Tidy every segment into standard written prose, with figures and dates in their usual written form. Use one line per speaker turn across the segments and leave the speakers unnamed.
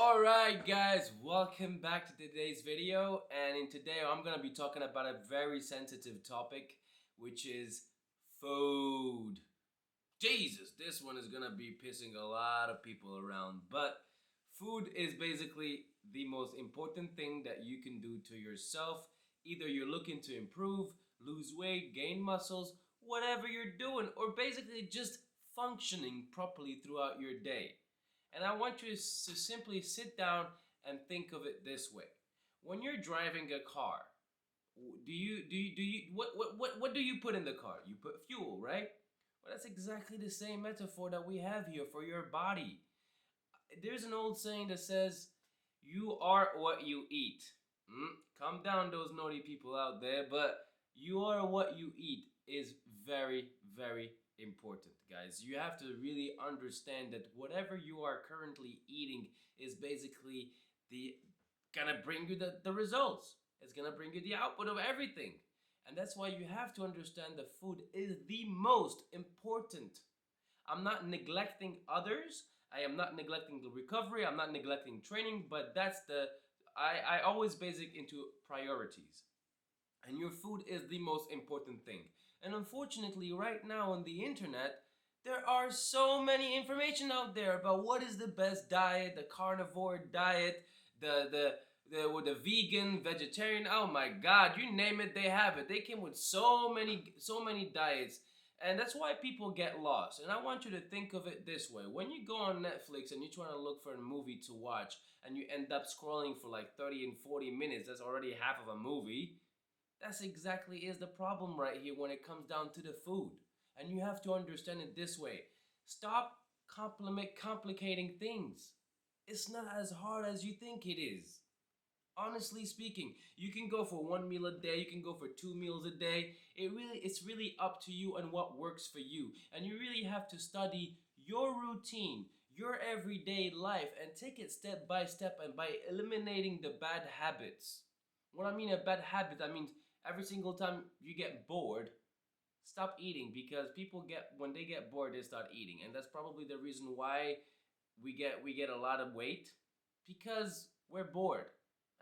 Alright guys, welcome back to today's video, and in today I'm gonna be talking about a very sensitive topic, which is food. Jesus, this one is gonna be pissing a lot of people around, but food is basically the most important thing that you can do to yourself. Either you're looking to improve, lose weight, gain muscles, whatever you're doing, or basically just functioning properly throughout your day. And I want you to simply sit down and think of it this way. When you're driving a car, what do you put in the car? You put fuel, right? Well, that's exactly the same metaphor that we have here for your body. There's an old saying that says, "You are what you eat." Calm down, those naughty people out there, but you are what you eat is very, very important, guys. You have to really understand that whatever you are currently eating is basically the gonna bring you the results. It's gonna bring you the output of everything. And that's why you have to understand that food is the most important. I'm not neglecting others. I am not neglecting the recovery. I'm not neglecting training, but I always base it into priorities. And your food is the most important thing. And unfortunately, right now on the internet, there are so many information out there about what is the best diet, the carnivore diet, the vegan, vegetarian. Oh my God, you name it, they have it. They came with so many diets, and that's why people get lost. And I want you to think of it this way: when you go on Netflix and you're trying to look for a movie to watch, and you end up scrolling for like 30 and 40 minutes, that's already half of a movie. That's exactly is the problem right here when it comes down to the food. And you have to understand it this way. Stop complicating things. It's not as hard as you think it is. Honestly speaking, you can go for one meal a day, you can go for 2 meals a day. It's really up to you and what works for you. And you really have to study your routine, your everyday life, and take it step by step and by eliminating the bad habits. What I mean a bad habit, I mean every single time you get bored, stop eating, because people get when they get bored they start eating, and that's probably the reason why we get a lot of weight, because we're bored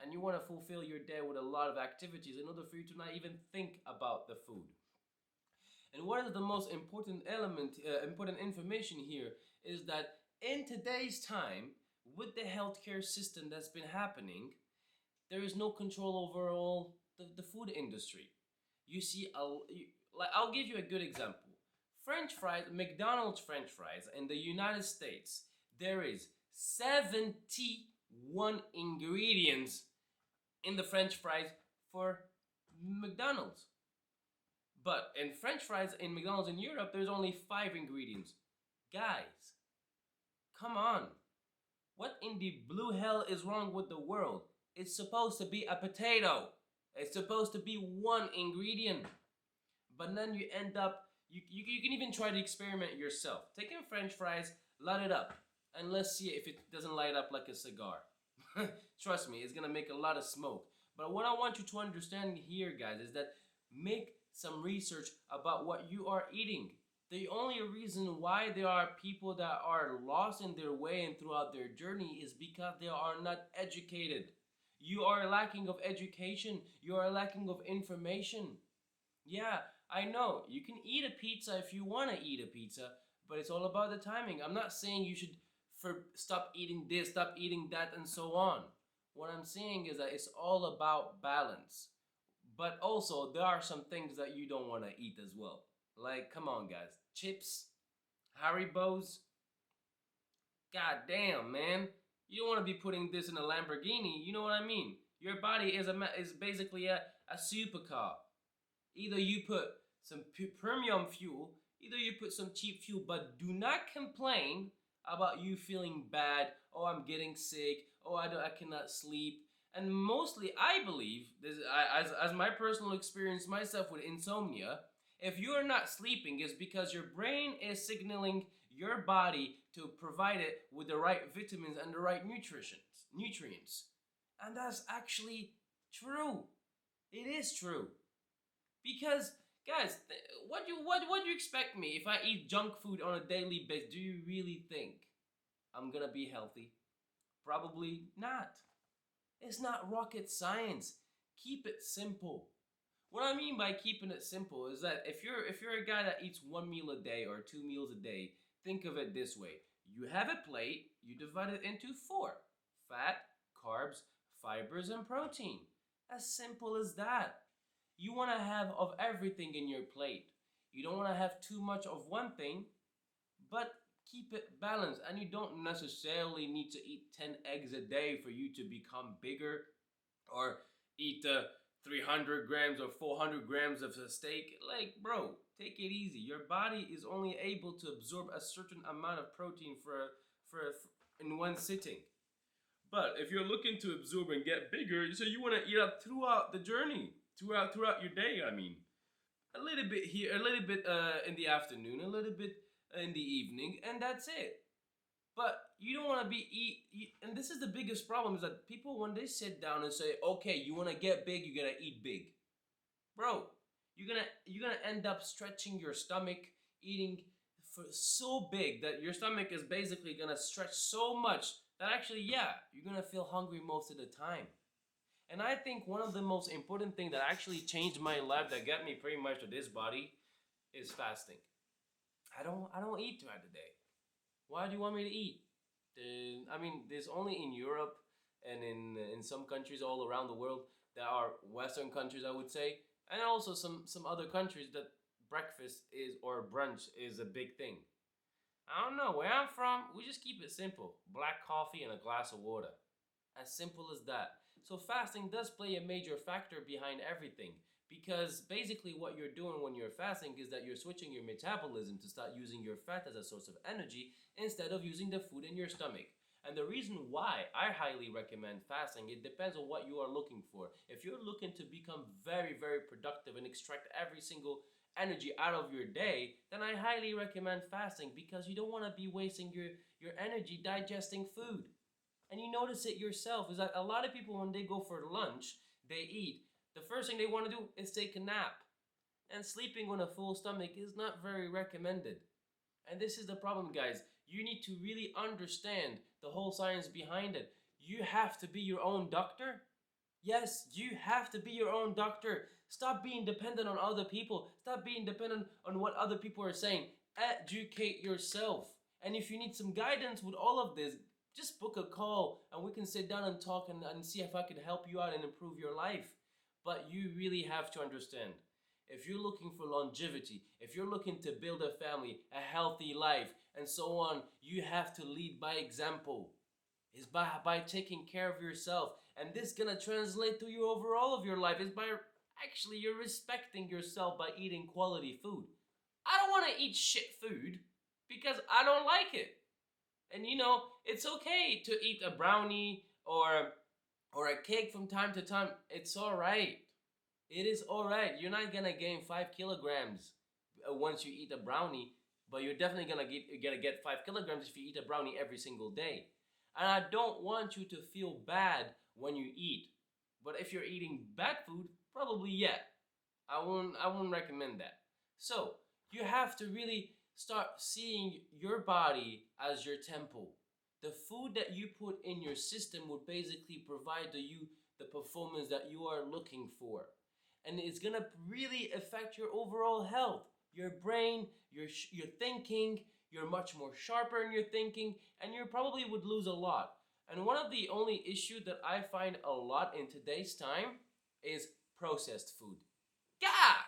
and you want to fulfill your day with a lot of activities in order for you to not even think about the food. And what is the most important information here is that in today's time, with the healthcare system that's been happening, there is no control over all the food industry. You see, like I'll give you a good example. French fries, McDonald's French fries in the United States, there is 71 ingredients in the French fries for McDonald's. But in French fries in McDonald's in Europe, there's only 5 ingredients. Guys, come on. What in the blue hell is wrong with the world? It's supposed to be a potato. It's supposed to be one ingredient. But then you end up, you can even try to experiment yourself. Take in French fries, light it up, and let's see if it doesn't light up like a cigar. Trust me, it's gonna make a lot of smoke. But what I want you to understand here, guys, is that make some research about what you are eating. The only reason why there are people that are lost in their way and throughout their journey is because they are not educated. You are lacking of education. You are lacking of information. Yeah, I know. You can eat a pizza if you want to eat a pizza, but it's all about the timing. I'm not saying you should stop eating this, stop eating that, and so on. What I'm saying is that it's all about balance. But also, there are some things that you don't want to eat as well. Like, come on, guys. Chips, Haribo's. God damn, man. You don't want to be putting this in a Lamborghini. You know what I mean? Your body is basically a supercar. Either you put some premium fuel, either you put some cheap fuel, but do not complain about you feeling bad. Oh, I'm getting sick. Oh, I cannot sleep. And mostly, I believe this, as my personal experience myself with insomnia. If you are not sleeping, it's because your brain is signaling your body to provide it with the right vitamins and the right nutrients. And that's actually true. It is true. Because guys, what do you expect me if I eat junk food on a daily basis? Do you really think I'm gonna be healthy? Probably not. It's not rocket science. Keep it simple. What I mean by keeping it simple is that if you're a guy that eats one meal a day or two meals a day, think of it this way. You have a plate, you divide it into four: fat, carbs, fibers, and protein. As simple as that. You want to have of everything in your plate. You don't want to have too much of one thing, but keep it balanced. And you don't necessarily need to eat 10 eggs a day for you to become bigger, or eat 300 grams or 400 grams of a steak. Like, bro, take it easy. Your body is only able to absorb a certain amount of protein in one sitting. But if you're looking to absorb and get bigger, so you want to eat up throughout the journey, throughout your day. I mean, a little bit here, a little bit in the afternoon, a little bit in the evening, and that's it. But you don't want to and this is the biggest problem, is that people, when they sit down and say, okay, you want to get big, you're gonna eat big, bro. You're gonna end up stretching your stomach, eating for so big that your stomach is basically gonna stretch so much that actually, yeah, you're gonna feel hungry most of the time. And I think one of the most important things that actually changed my life, that got me pretty much to this body, is fasting. I don't eat throughout the day. Why do you want me to eat? I mean, there's only in Europe and in some countries all around the world that are Western countries, I would say, and also some other countries that breakfast is, or brunch is, a big thing. I don't know where I'm from. We just keep it simple: black coffee and a glass of water. As simple as that. So fasting does play a major factor behind everything, because basically what you're doing when you're fasting is that you're switching your metabolism to start using your fat as a source of energy instead of using the food in your stomach. And the reason why I highly recommend fasting, it depends on what you are looking for. If you're looking to become very, very productive and extract every single energy out of your day, then I highly recommend fasting, because you don't want to be wasting your energy digesting food. And you notice it yourself, is that a lot of people, when they go for lunch, they eat. The first thing they want to do is take a nap. And sleeping on a full stomach is not very recommended. And this is the problem, guys. You need to really understand the whole science behind it. You have to be your own doctor. Yes, you have to be your own doctor. Stop being dependent on other people. Stop being dependent on what other people are saying. Educate yourself. And if you need some guidance with all of this, just book a call and we can sit down and talk, and see if I could help you out and improve your life. But you really have to understand, if you're looking for longevity, if you're looking to build a family, a healthy life, and so on, you have to lead by example. Is by taking care of yourself. And this gonna translate to you overall of your life, is by actually you're respecting yourself by eating quality food. I don't want to eat shit food because I don't like it. And it's okay to eat a brownie or a cake from time to time. It's all right. It is all right. You're not gonna gain 5 kilograms once you eat a brownie, but you're definitely gonna get 5 kilograms if you eat a brownie every single day. And I don't want you to feel bad when you eat. But if you're eating bad food, probably, yeah, I won't recommend that. So you have to really start seeing your body as your temple. The food that you put in your system would basically provide to you the performance that you are looking for. And it's gonna really affect your overall health, your brain, your thinking. You're much more sharper in your thinking, and you probably would lose a lot. And one of the only issues that I find a lot in today's time is processed food. God!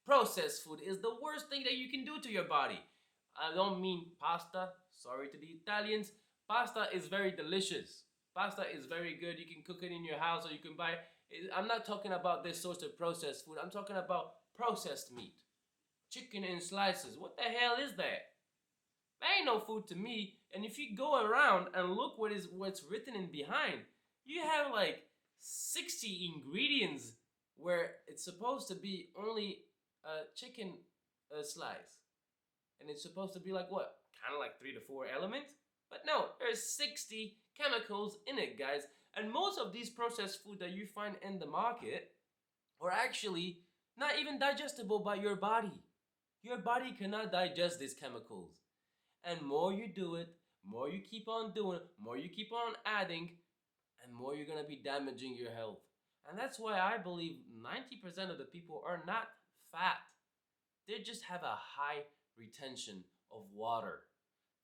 Processed food is the worst thing that you can do to your body. I don't mean pasta. Sorry to the Italians. Pasta is very delicious. Pasta is very good. You can cook it in your house, or you can buy it. I'm not talking about this sort of processed food. I'm talking about processed meat. Chicken in slices. What the hell is that? That ain't no food to me. And if you go around and look what's written in behind, you have like 60 ingredients where it's supposed to be only a chicken slice. And it's supposed to be like what? Kind of like 3 to 4 elements? But no, there's 60 chemicals in it, guys. And most of these processed food that you find in the market are actually not even digestible by your body. Your body cannot digest these chemicals. And more you do it, more you keep on doing, more you keep on adding, and more you're gonna be damaging your health. And that's why I believe 90% of the people are not fat. They just have a high retention of water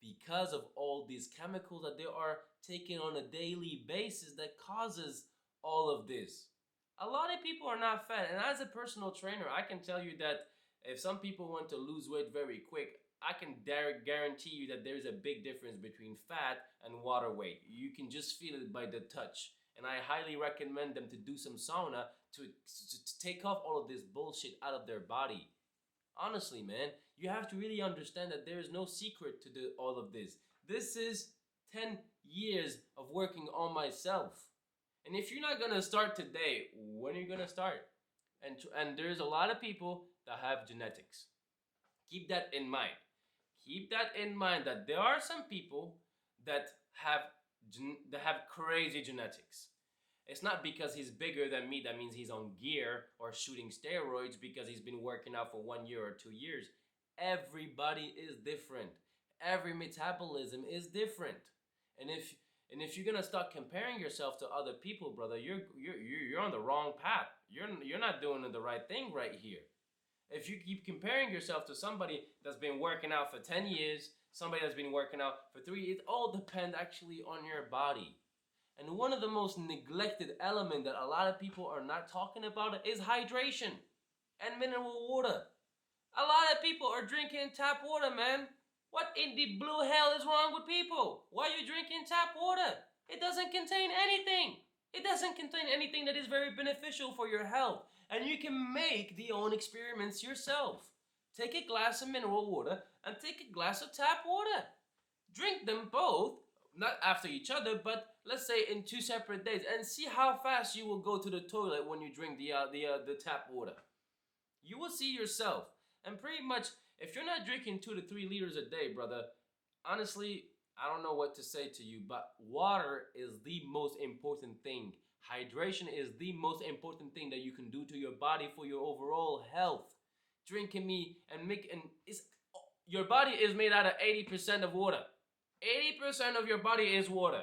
because of all these chemicals that they are taking on a daily basis that causes all of this. A lot of people are not fat, and as a personal trainer, I can tell you that if some people want to lose weight very quick, I can guarantee you that there's a big difference between fat and water weight. You can just feel it by the touch. And I highly recommend them to do some sauna to take off all of this bullshit out of their body. Honestly, man, you have to really understand that there is no secret to all of this. This is 10 years of working on myself. And if you're not gonna start today, when are you gonna start? And there's a lot of people that have genetics. Keep that in mind. Keep that in mind that there are some people that have crazy genetics. It's not because he's bigger than me that means he's on gear or shooting steroids because he's been working out for 1 year or 2 years. Everybody is different. Every metabolism is different. And if you're gonna start comparing yourself to other people, brother, you're on the wrong path. You're not doing the right thing right here. If you keep comparing yourself to somebody that's been working out for 10 years, somebody that's been working out for 3 years, it all depends actually on your body. And one of the most neglected elements that a lot of people are not talking about is hydration and mineral water. A lot of people are drinking tap water, man. What in the blue hell is wrong with people? Why are you drinking tap water? It doesn't contain anything. It doesn't contain anything that is very beneficial for your health. And you can make the own experiments yourself. Take a glass of mineral water and take a glass of tap water. Drink them both, not after each other, but let's say in 2 separate days, and see how fast you will go to the toilet when you drink the tap water. You will see yourself. And pretty much, if you're not drinking 2 to 3 liters a day, brother, honestly, I don't know what to say to you, but water is the most important thing. Hydration is the most important thing that you can do to your body for your overall health. Drinking me and your body is made out of 80% of water. 80% of your body is water.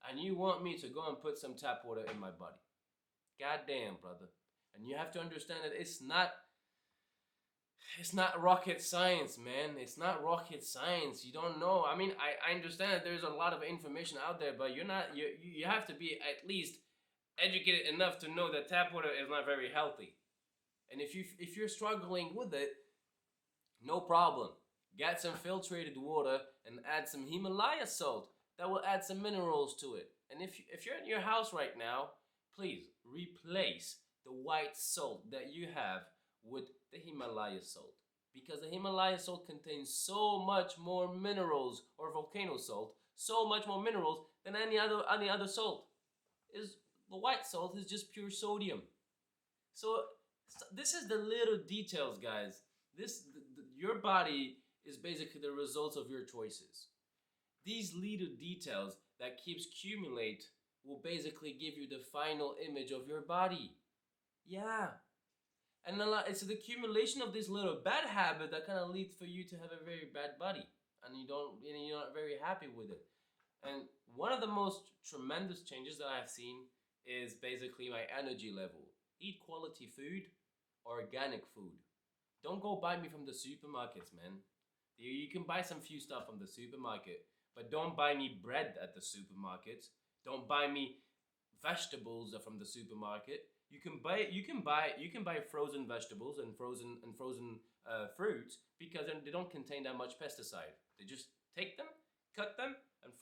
And you want me to go and put some tap water in my body. Goddamn, brother. And you have to understand that it's not rocket science, man. It's not rocket science. You don't know. I mean, I understand that there's a lot of information out there, but you have to be at least educated enough to know that tap water is not very healthy. And if you're struggling with it, no problem. Get some filtrated water and add some Himalaya salt. That will add some minerals to it. And if you're in your house right now, please replace the white salt that you have with the Himalaya salt. Because the Himalaya salt contains so much more minerals, or volcano salt, so much more minerals than any other salt. The white salt is just pure sodium. So this is the little details, guys. Your body is basically the results of your choices. These little details that keeps accumulate will basically give you the final image of your body. Yeah. And it's the accumulation of this little bad habit that kind of leads for you to have a very bad body. And you're not very happy with it. And one of the most tremendous changes that I've seen is basically my energy level. Eat quality food, organic food. Don't go buy me from the supermarkets, man. You can buy some few stuff from the supermarket, but don't buy me bread at the supermarket. Don't buy me vegetables from the supermarket. You can buy frozen vegetables and frozen fruits because they don't contain that much pesticide. They just take them, cut them, and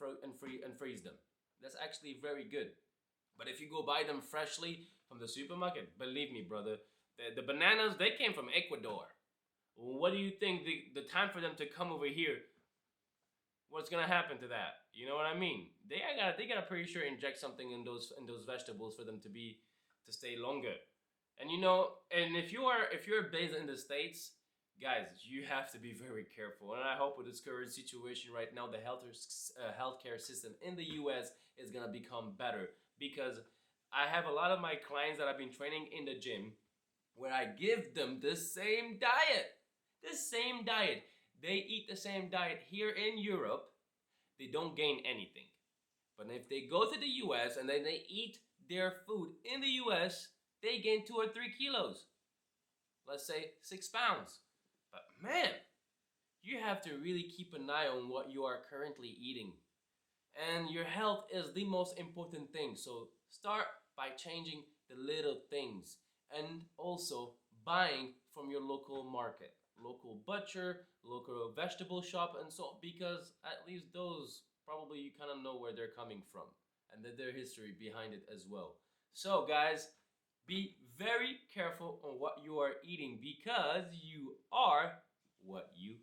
freeze them. That's actually very good. But if you go buy them freshly from the supermarket, believe me, brother, the bananas, they came from Ecuador. What do you think the time for them to come over here? What's gonna happen to that? You know what I mean? They gotta pretty sure inject something in those vegetables for them to stay longer. And and if you're based in the States, guys, you have to be very careful. And I hope with this current situation right now, the healthcare system in the U.S. is gonna become better, because I have a lot of my clients that I've been training in the gym where I give them the same diet. The same diet. They eat the same diet here in Europe, they don't gain anything. But if they go to the US and then they eat their food in the US, they gain 2 or 3 kilos. Let's say 6 pounds. But man, you have to really keep an eye on what you are currently eating. And your health is the most important thing. So start by changing the little things and also buying from your local market, local butcher, local vegetable shop, and so on, because at least those probably you kind of know where they're coming from and that their history behind it as well. So, guys, be very careful on what you are eating because you are what you